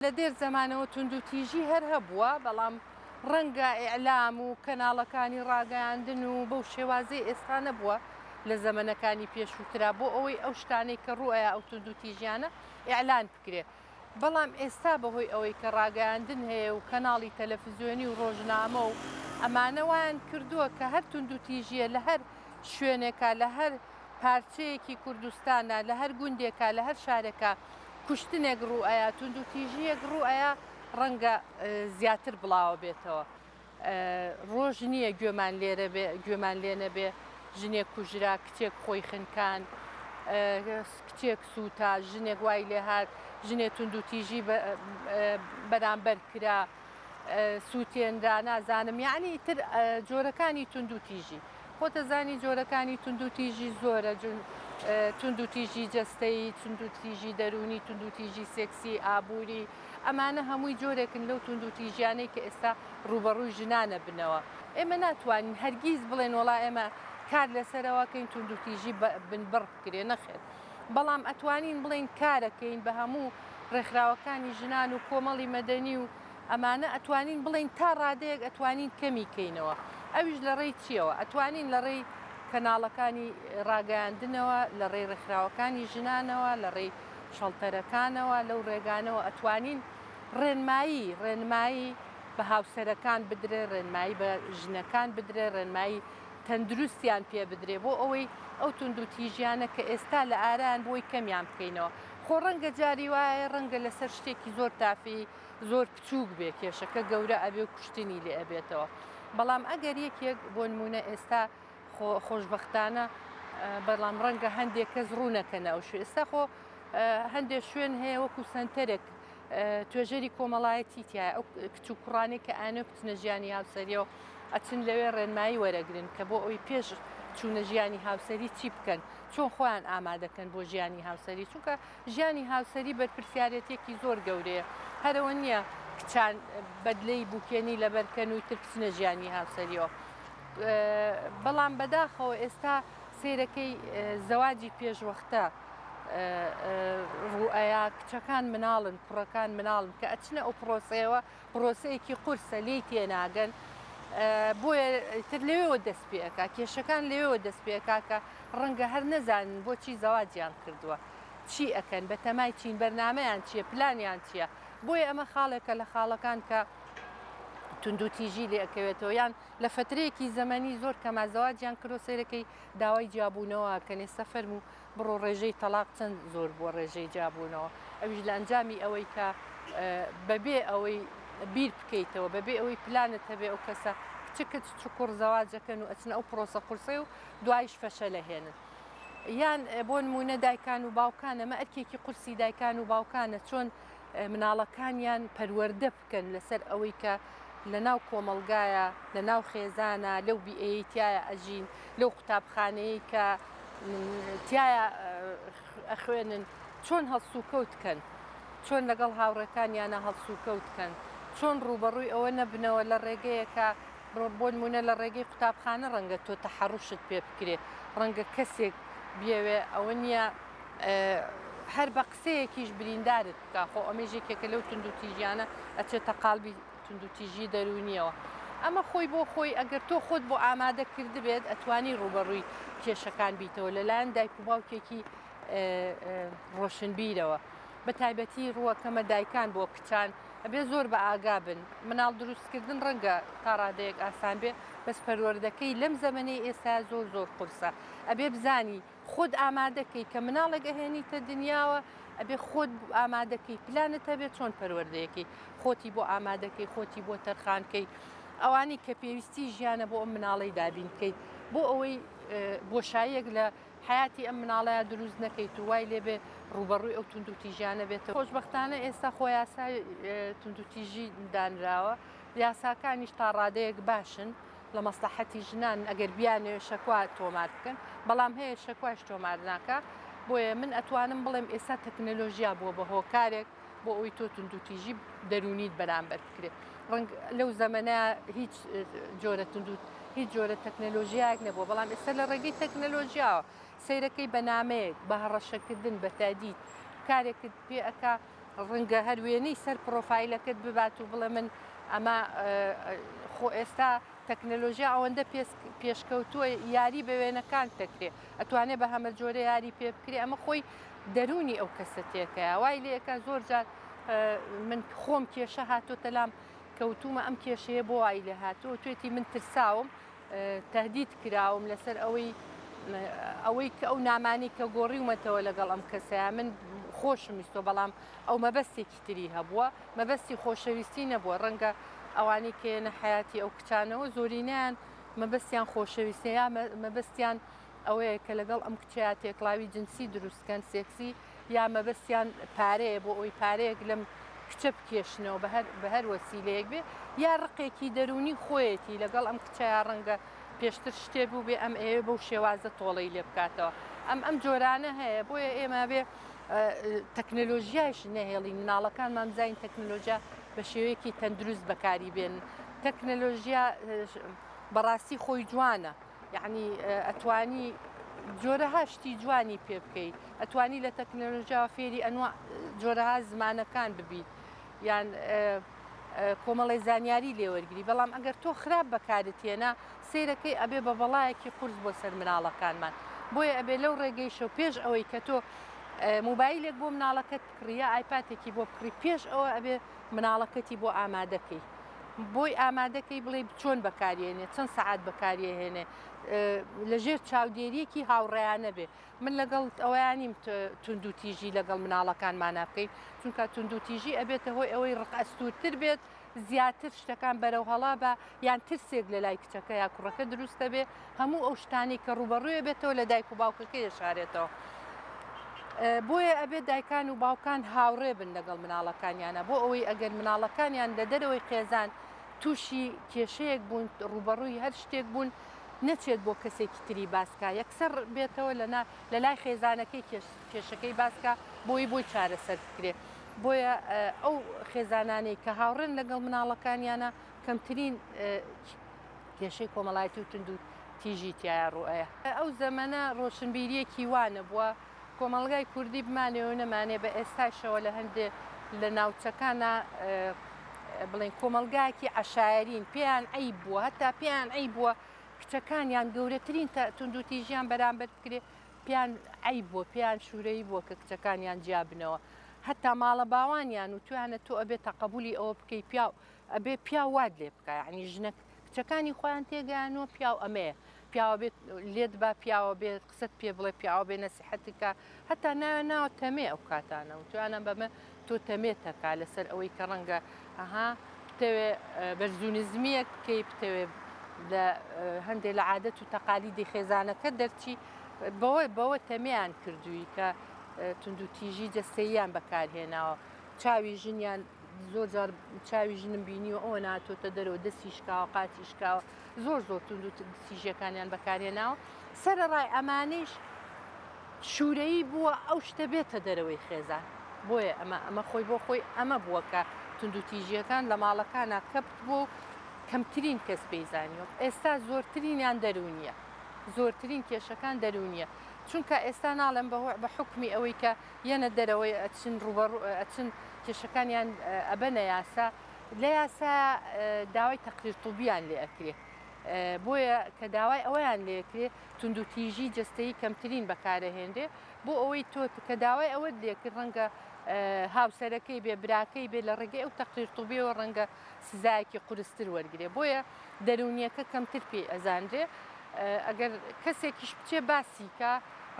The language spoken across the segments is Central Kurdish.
لە دێر زەمانەوە توندوتیژی هەر هەبووە، بەڵام ڕەنگە ئیعلام و کەناڵەکانی ڕاگەیاندن و بەو شێوازەی ئێستا نەبووە لە زەمنەکانی پێشووترا بۆ ئەوەی ئەو شتانەی کە ڕوئەیە ئەو توندوتیژیانە ئیعلان بکرێ. بەڵام ئێستا بەهۆی ئەوەی کە ڕاگەیاندن هەیە و کەناڵی تەلەڤیزیۆنی و ڕۆژنامە و ئەمانەوان کردووە کە هەر توندوتیژیە لە هەر شوێنێکە، لە هەر پارچەیەکی کوردستانە، لە هەر گوندێکە، لە هەر شارێکە کوشتنێک ڕوئەیە، توندوتیژیەک ڕوئەیە ڕەنگە زیاتر بڵاوە بێتەوە. ڕۆژ نییە گوێمان لێ نەبێ ژنێک کوژرا، کچێک خۆی خنکان، کچێک سووتا، ژنێک وای لێ هات، ژنێ توندوتیژی بەرامبەر کرا، سووتێنرا، نازانم، یعنی تر جۆرەکانی توندوتیژی. خۆتەزانی جۆرەکانی توندوتیژی زۆرە، توندوتیژی جەستەیی، توندوتیژی دەرونی، توندوتیژی سێکسی، ئابووری، ئەمانە هەمووی جۆرێکن لەو توندوتیژیانەی کە ئێستا ڕوبەڕووی ژنانە بنەوە. ئێمە ناتوانین هەرگیز بڵێن وڵا ئێمە کار لەسەرەوەکەین توندوتیژی بنبڕ بکرێ، نەخێت. بەڵام ئەتوانین بڵێن کارەکەین بە هەموو ڕێکخراوەکانی ژنان و کۆمەڵی مەدەنی و ئەمانە ئەتوانین بڵێن تا ڕادەیەک ئەتوانین کەمی کەینەوە. ئەویش لە ڕێی چیەوە؟ ئەتوانین لە ڕێی کەناڵەکانی ڕاگەیاندنەوە، لە ڕێی ڕێکخراوەکانی ژنانەوە، لە ڕێی شەڵتەرەکانەوە، لەو ڕێگانەوە ئەتوانین ڕێنمایی بە هاوسەرەکان بدرێ، ڕێنمایی بە ژنەکان بدرێ، ڕێنمایی تەندروستیان پێ بدرێ بۆ ئەوەی ئەو توندوتیژیانە کە ئێستا لە ئاران بۆی کەمیان بکەینەوە. خۆ ڕەنگە جاری وایە ڕەنگە لەسەر شتێکی زۆر تافی زۆر بچووک بێ، کێشەکە گەورە ئەبێ و کوشتنی لێ ئەبێتەوە. بەڵام ئەگەر یەکێک بۆ نمونە ئێستا خۆشبەختانە، بەڵام ڕەنگە هەندێک کەس ڕوونەکەنە ئەو ئێستا خۆ هەندێک شوێن هەیە وەکو سنتەرێک توێژەری کۆمەڵایەتی تایە، ئەو کچ و کوڕانێک کە ئانە بچنە ژیانی هاوسەریەوە ئەچن لەوێ ڕێنمایی وەرەگرن کە بۆ ئەوی پێش چوونە ژیانی هاوسەری چی بکەن، چۆن خۆیان ئامادەکەن بۆ ژیانی هاوسەری، چونکە ژیانی هاوسەری بەرپرسیارەتێکی زۆر گەورەیە. هەرەوە نییە کچان بەدلەی بووکێنی لەبەرکەن و تر بچنە ژیانی هاوسەریەوە. بەڵام بەداخەوە ئێستا سیرەکەی زەواجی پێشوەختە ڕوئەیە، کچەکان مناڵن، کوڕەکان مناڵن کە ئەچنە ئەو پرۆسەیەوە، پرۆسەیەکی قورسە لێی تێناگەن، بۆیە تر لەوێەوە دەست پێەکە، کێشەکان لەوێەوە دەست پێەکە کە ڕەنگە هەر نەزانن بۆچی زەواجیان کردووە، چی ئەکەن، بە تەمای چین، بەرنامەیان چییە، پلانیان چییە. بۆیە ئەمە خاڵێکە لە خاڵەکان کە توندوتیژی لێ ئەکەوێتەوە، یان لە فترەیەکی زەمەنی زۆر کەما زەواجیان کردۆ سیرەکەی داوای جیابوونەوە کەنێ سەفەرم و بڕۆ ڕێژەی تەلاق چەند زۆر بووە ڕێژەی جیابوونەوە. ئەویش لە ئەنجامی ئەوەی کە بەبێ ئەوەی بیر بکەیتەوە، بەبێ ئەوەی پلانت هەبێ ئەو کەسە کچکت چکوڕ زەواجەکەن و ئەچنە ئەو پرۆسە قورسەی و دوایش فەشە لەهێنن. یان بۆ نمونە دایکان و باوکان، ئەمە ئەرکێکی قورسی دایکان و باوکانە چۆن مناڵەکانیان پەروەردە بکەن لەسەر ئەوەی کە لە ناو کۆمەلگایە، لە ناو خێزانە، لەو بیئەیە تایە ئەژین، لەو قوتابخانەیە کە تایە ئەخوێنن، چۆن هەڵسوکەوتکەن، چۆن لەگەڵ هاوڕەکانیانە هەڵسوکەوتکەن، چۆن ڕوبەڕووی ئەوە نەبنەوە لە ڕێگەیەکە بۆ نمونە لە ڕێگەی قوتابخانە ڕەنگە تۆ تەحەڕوشت پێ بکرێ، ڕەنگە کەسێک بێوێ ئەوە نییە هەر بە قسەیەکیش بریندارت بکە. خۆ ئەمێژێکێکە لەو توندوتیژیانە ئەچێتە قالبی توندوتیژی دەرونیەوە. ئەمە خۆی بۆ خۆی ئەگەر تۆ خۆت بۆ ئامادە کرد بێت ئەتوانی ڕوبەڕووی کێشەکان بیتەوە لەلایەن دایک و باوکێکی ڕۆشنبیرەوە. بە تایبەتی ڕووەکەمە دایکان بۆ کچان ئەبێ زۆر بە ئاگا بن. مناڵ دروستکردن ڕەنگە تا ڕادەیەک ئاسان بێ، بەس پەروەردەکەی لەم زەمەنەی ئێستا زۆر زۆر قورسە. ئەبێ بزانی خۆت ئامادەکەی کە مناڵێک ئەهێنیتە دنیاوە، ئەبێ خۆت ئامادەکەی پلانت هەبێت چۆن پەروەردەیەکی خۆتی بۆ ئامادەکەی، خۆتی بۆ تەرخانکەی، ئەوانی کە پێویستی ژیانە بۆ ئەم مناڵەی دابین بکەیت، بۆ ئەوەی بۆشاییەک لە حیاتی ئەم مناڵەیە دروست نەکەیت و وای لێبێ ڕوبەڕووی ئەو توندوتیژیانە بێتەوە. خۆشبەختانە ئێستا خۆ یاسای توندوتیژی دانراوە، یاساکانیش تا ڕادەیەک باشن لە مەسلحەتی ژنان ئەگەر بیانێ شەکوا تۆمار بکەن، بەڵام هەیە شەکواش تۆمار ناکە. بۆیە من ئەتوانم بڵێم ئێستا تەکنەلۆژیا بووە بە هۆکارێک بۆ ئەوی تۆ توندوتیژی دەرونیت بەرامبەر بکرێت. ڕەنگ لەو زەمەنەیە هیچ جۆرە تەکنەلۆژیایەک نەبووە، بەڵام ئێستا لە ڕێگەی تەکنەلۆژیاوە سیرەکەی بەنامەیەک بە هەڕەشەکردن بە تادید کارێکت پێ ئەکا ڕەنگە هەر وێنەی سەر پرۆفایلەکەت ببات و بڵێ من ئەمە خۆ ئێستا تەکنەلۆژیا ئەوەندە پێشکەوتووە یاری بە وێنەکان دەکرێ ئەتوانێت بە هەمە جۆرە یاری پێ بکرێ ئەمە خۆی دەرونی ئەو کەسە تێکەیە وای لێەکە زۆر جار من خۆم کێشە هاتۆتە لام کەوتومە ئەم کێشەیە بۆ وای لێ هاتووە توێتی من ترساوم تهدید کراوم لەسەر ئەوەی کە ئەو نامانی کە گۆڕیومەتەوە لەگەڵ ئەم کەسەیە من خۆشم ویستۆ بەڵام ئەو مەبەستێکی تری هەبووە مەبەستی خۆشەویستی نەبووە ڕەنگە ئەوانی کێنە حیاتی ئەو کچانەوە زۆرینیان مەبەستیان خۆشەویستە یا مەبەستیان ئەوەیە کە لەگەڵ ئەم کچەیە تێکڵاوی جنسی دروستکەن سێکسی یا مەبەستیان پارەیە بۆ ئەوی پارەیەک لەم کچە بکێشنەوە بە هەر وەسیلەیەک بێ یا ڕقێکی دەرونی خۆیەتی لەگەڵ ئەم کچەیە ڕەنگە پێشتر شتێ بوو بێ ئەم ئێوە بەو شێوازە تۆڵەی لێ بکاتەوە ئەم جۆرانە هەیە بۆیە ئێمە بێ تەکنەلۆژیایش نەهێڵی مناڵەکانمان بزانین تەکنەلۆژیا بە شێوەیەکی تەندروست بەکاری بێن تەکنەلۆژیا بەڕاستی خۆی جوانە یعنی ئەتوانی جۆرەها شتی جوانی پێ بکەیت ئەتوانی لە تەکنەلۆژیا فێری ئەنواع جۆرەها زمانەکان ببیت یان کۆمەڵی زانیاری لێوەرگری بەڵام ئەگەر تۆ خراپ بەکارت هێنا سیرەکەی ئەبێ بە بەڵایەکی قورس بۆ سەر مناڵەکانمان بۆیە ئەبێ لەو ڕێگەیشە پێش ئەوەی کە تۆ موبایلێک بۆ مناڵەکەت بکڕیە ئایپاتێکی بۆ بکڕی پێش ئەوە ئەبێ مناڵەکەتی بۆ ئامادەکەی بۆی ئامادەکەی بڵێ چۆن بەکارێنێ چەند سەعات بەکارێهێنێ لەژێر چاودێریەکی هاوڕێیانە بێ من لەگەڵ ئەویانیم تونند و تیژی لەگەڵ مناڵەکانمانە بکەین چونکە تونند و تیژی ئەبێتە هۆی ئەوەی ڕقەستورتر بێت زیاتر شتەکان بەرەو هەڵا بە یان ترسێک لە لای کچەکە یا کوڕەکە دروستە بێ هەموو ئەو شتانی کە ڕوبەڕوویە بێتەوە لە دایک و باوکەکەی دەشارێتەوە بۆیە ئەبێت دایکان و باوکان هاوڕێ بن لەگەڵ مناڵەکانیانە بۆ ئەوەی ئەگەر مناڵەکانیان لە دەرەوەی خێزان تووشی کێشەیەک بوون ڕوبەڕووی هەر شتێک بوون نەچێت بۆ کەسێکی تری باسکە یەکسەر بێتەوە لە لای خێزانەکەی کێشەکەی باسکە بۆی چارەسەر بکرێ بۆیە ئەو خێزانانەی کە هاوڕێن لەگەڵ مناڵەکانیانە کەمترین کێشەی کۆمەڵایەتی و تونند و تیژی تایە ڕوئەیە ئەو زەمانە ڕۆشنبیریەکی وانە بووە کۆمەڵگای کوردی بمانێەوە نەمانێ بە ئێستاشەوە لە هەندێک لە ناوچەکانە بڵێن کۆمەلگایەکی عشایرین پێیان عیب بووە هەتا پێیان عیب بووە کچەکانیان گەورەترین تونند و تیژیان بەرامبەر بکرێ پێیان عیب بووە پێیان شوورەی بووە کە کچەکانیان جیابنەوە هەتا ماڵە باوانیان و توانە تۆ ئەبێت تەقبولی ئەوە بکەی پیاو ئەبێ پیا واد لێ بکە یعنی ژنە کچەکانی خۆیان تێگەیانەوە پیاو ئەمەیە پیاوە بێت لێت با پیاوە بێت قسەت پێ بڵێ پیاوە بێ نەسیحەتیکە هەتا ناوە تەمێ ئەو کاتانە و توانە بەمە تۆ تەمێتەکە لەسەر ئەوەی کە ڕەنگە ئەها بتەوێ بەرزونزمیەک بکەی بتەوێ لە هەندێک لە عادەت و تەقالیدی خێزانەکە دەرچی بەوە تەمەیان کردووی کە تونند و تیژی جەستەییان بەکارهێناوە چاوی ژنیان زۆر جار چاوی ژنم بینیوە ئەوە ناتۆتە دەرەوە دەستی شکاوە قاتی شکاوە زۆر تونند و تیژیەکانیان بەکارهێناوە سەرەڕای ئەمانەیش شوورەیی بووە ئەو شتە بێتە دەرەوەی خێزان بۆیە ئەمە خۆی بۆ خۆی ئەمە بووە کە تونند و تیژیەکان لە ماڵەکانە کەپت بوو کەمترین کەس پێیزانیوە ئێستا زۆرترینیان دەرونیە زۆرترین کێشەکان دەرونیە چونکە ئێستا ناڵێن بە حکمی ئەوەی کە یەنە دەرەوەی ئەچن ئەچن کێشەکانیان ئەبەنە یاسا لە یاسا داوای تەقریر طوبیان لێ ئەکرێ بۆیە کە داوای ئەوەیان لێکرێ تونند و تیژی جەستەیی کەمترین بەکارەهێنرێ بۆ ئەوەی تۆ کە داوای ئەوە لێکرد ڕەنگە هاوسەرەکەی بێ براکەی بێ لە ڕێگەی ئەو تەقریر طوبیەوە ڕەنگە سزایەکی قورستر وەرگێ بۆیە دەرونیەکە کەمتر پێ ئەزانرێ ئەگەر کەسێکیش بچێ باسیکە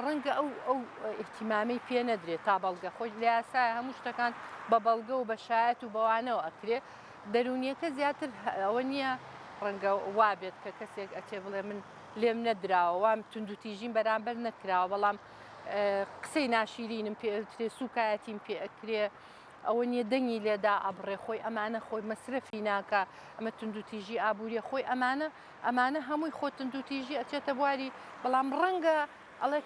ڕەنگە ئەو احتیمامی پێ نەدرێت تا بەڵگە خۆش لە یاسایە هەموو شتەکان بە بەڵگە و بە شایەت و بەوانەوە ئەکرێ دەرونیەکە زیاتر ئەوە نییە ڕەنگە وابێت کە کەسێک ئەچێ بڵێ من لێم نەدراوە وام تونند و تیژیم بەرامبەر نەکراوە بەڵام قسەی ناشیرینم پێ سوکایەتیم پێ ئەکرێ ئەوە نییە دەنگی لێدا ئەبڕێ خۆی ئەمانە خۆی مەسرەفی ناکە ئەمە تونند و تیژی ئابوووریە خۆی ئەمانە هەمووی خۆ تونند و تیژی ئەچێتە بواری بەڵام ڕەنگە ئەڵێ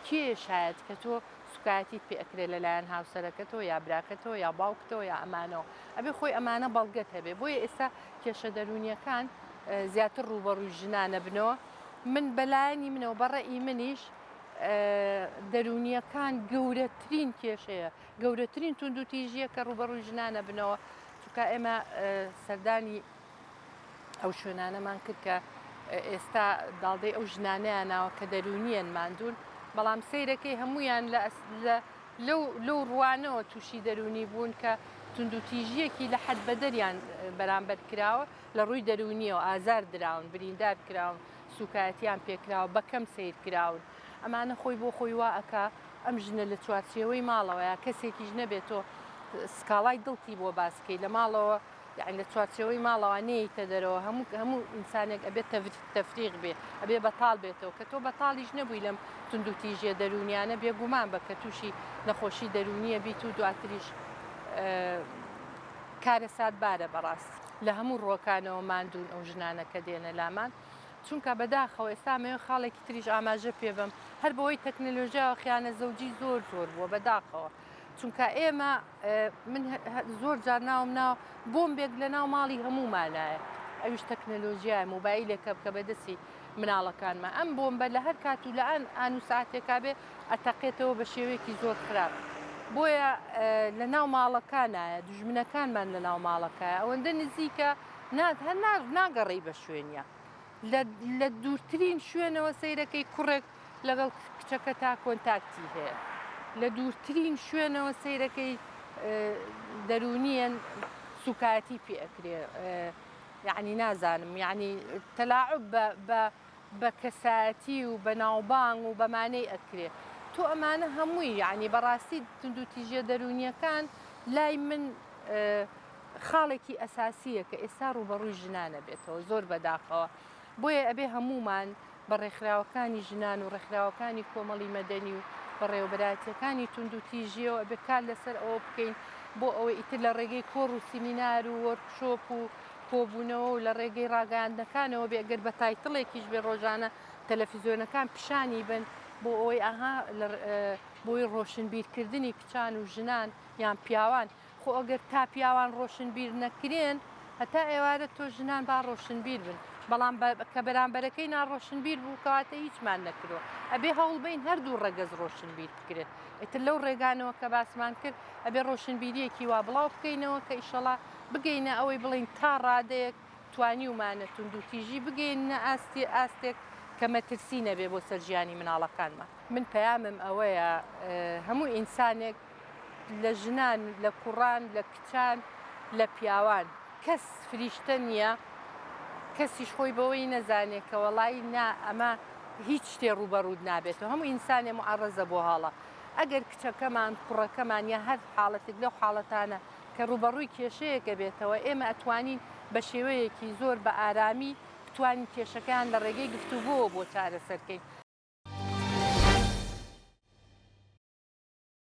کێ شاید کە تۆ سوکایەتیت پێ ئەکرێت لەلایەن هاوسەرەکەتەوە یا براکەتەوە یا باوکتەوە یا ئەمانەوە ئەبێ خۆی ئەمانە بەڵگەت هەبێ بۆیە ئێستا کێشە دەرونیەکان زیاتر ڕوبەڕووی ژنانە بنەوە من بەلایەنی منەوە بەڕێئی منیش دەرونیەکان گەورەترین کێشەیە، گەورەترین توندوتیژیە کە ڕوبەڕووی ژنانە بنەوە، چونکە ئێمە سەردانی ئەو شوێنانەمان کرد کە ئێستا داڵدەی ئەو ژنانەیە ناوە کە دەرونیەن ماندوون، بەڵام سەیرەکەی هەمویان لەو ڕوانەوە تووشی دەرونی بوون کە توندوتیژیەکی لە حەد بەدەریان بەرامبەر کراوە لە ڕووی دەرونیەوە ئازار دراون، بریندار کراون، سوکایەتیان پێکراوە، بەکەم سیر کراون. ئەمانە خۆی بۆ خۆی وا ئەکا ئەم ژنە لە چوارچێوەی ماڵەوەیە کەسێکیش نەبێتەوە سکاڵای دڵتی بۆ باسکەی لە ماڵەوە، یعنی لە چوارچێوەی ماڵەوە نەیتە دەرەوە هەموو ئینسانێک ئەبێت تەفریق بێ، ئەبێ بەتاڵ بێتەوە کە تۆ بەتاڵیش نەبووی لەم توندوتیژیە دەرونیانە بێگومان بە کە تووشی نەخۆشی دەرونیە بیت و دواتریش کارە ساتبارە بەڕاست لە هەموو ڕۆکانەوە ماندوون ئەو ژنانە کە دێنە لامان، چونکە بەداخەوە ئێستا مەوێ خاڵێکی تریش ئاماژە پێ بم هەر بەوەی تەکنەلۆژیاوە خیانە زەوجی زۆر بووە بەداخەوە، چونکە ئێمە من زۆر جار ناوم ناو بۆمبێک لە ناو ماڵی هەمومانایە، ئەوش تەکنەلۆژیای موبایلێکە بکە بەدەستی مناڵەکانمە، ئەم بۆمبە لە هەر کات و لە ئان و ساعتێکا بێ ئەتەقێتەوە بە شێوەیەکی زۆر خراپ. بۆیە لە ناو ماڵەکانایە دوژمنەکانمان لە ناو ماڵەکەیە ئەوەندە نزیکە هەر ناگەڕی بە شوێنە لە دوورترین شوێنەوە سەیرەکەی کوڕێک لەگەڵ کچەکە تا کۆنتاکتی هەیە، لە دوورترین شوێنەوە سەیرەکەی دەرونیەن سوکایەتی پێ ئەکرێ، یعنی نازانم یعنی تەلاعب بە کەسایەتی و بە ناوبانگ و بەمانەی ئەکرێ. تۆ ئەمانە هەمووی یعنی بەڕاستی توندوتیژیە دەرونیەکان لای من خاڵێکی ئەساسیە کە ئێستا ڕوبەڕووی ژنانە بێتەوە زۆر بەداخەوە، بۆیە ئەبێ هەمومان بە ڕێکخراوەکانی ژنان و ڕێکخراوەکانی کۆمەڵی مەدەنی و بەڕێوەبەرایەتیەکانی توندوتیژیەوە ئەبێ کار لەسەر ئەوە بکەین بۆ ئەوەی ئیتر لە ڕێگەی کۆڕ و سیمینار و وەرکشۆپ و کۆبوونەوە و لە ڕێگەی ڕاگەاندنەکانەوە بێ ئەگەر بە تایتڵێکیش بێ ڕۆژانە تەلەڤیزیۆنەکان پیشانی بن بۆ ئەوەی ئاها بۆی ڕۆشنبیرکردنی کچان و ژنان یان پیاوان، خۆ ئەگەر تا پیاوان ڕۆشنبیر نەکرێن هەتا ئێوارە تۆ ژنان با ڕۆشنبیر بن، بەڵام کە بەرامبەرەکەی ناڕۆشنبیر بوو کەواتە هیچمان نەکرۆ، ئەبێ هەوڵبین هەردوو ڕەگەز ڕۆشنبیر بکرێت. ئیتر لەو ڕێگانەوە کە باسمان کرد ئەبێ ڕۆشنبیریەکی وا بڵاو بکەینەوە کە ئیشەڵا بگەینە ئەوەی بڵین تا ڕادەیەک توانی ومانە توندوتیژی بگەینە ئاستێک کە مەترسی نەبێ بۆ سەرژیانی مناڵەکانمان. من پەیامم ئەوەیە هەموو ئینسانێک لە ژنان لە کوڕان لە کچان لە پیاوان کەس فریشتە نییە، کەسیش خۆی بەوەی نەزانێت کە وەڵی نا ئەمە هیچ شتێ ڕوبەڕوود نابێتەوە، هەموو ئینسانێ معەڕەزە بۆ هەڵە. ئەگەر کچەکەمان کوڕەکەمان یا هەر حاڵەتێک لەو حاڵەتانە کە ڕوبەڕووی کێشەیەکە بێتەوە ئێمە ئەتوانین بە شێوەیەکی زۆر بە ئارامی بتوانین کێشەکان لە ڕێگەی گفتوگۆ بۆ چارەسەرکەین.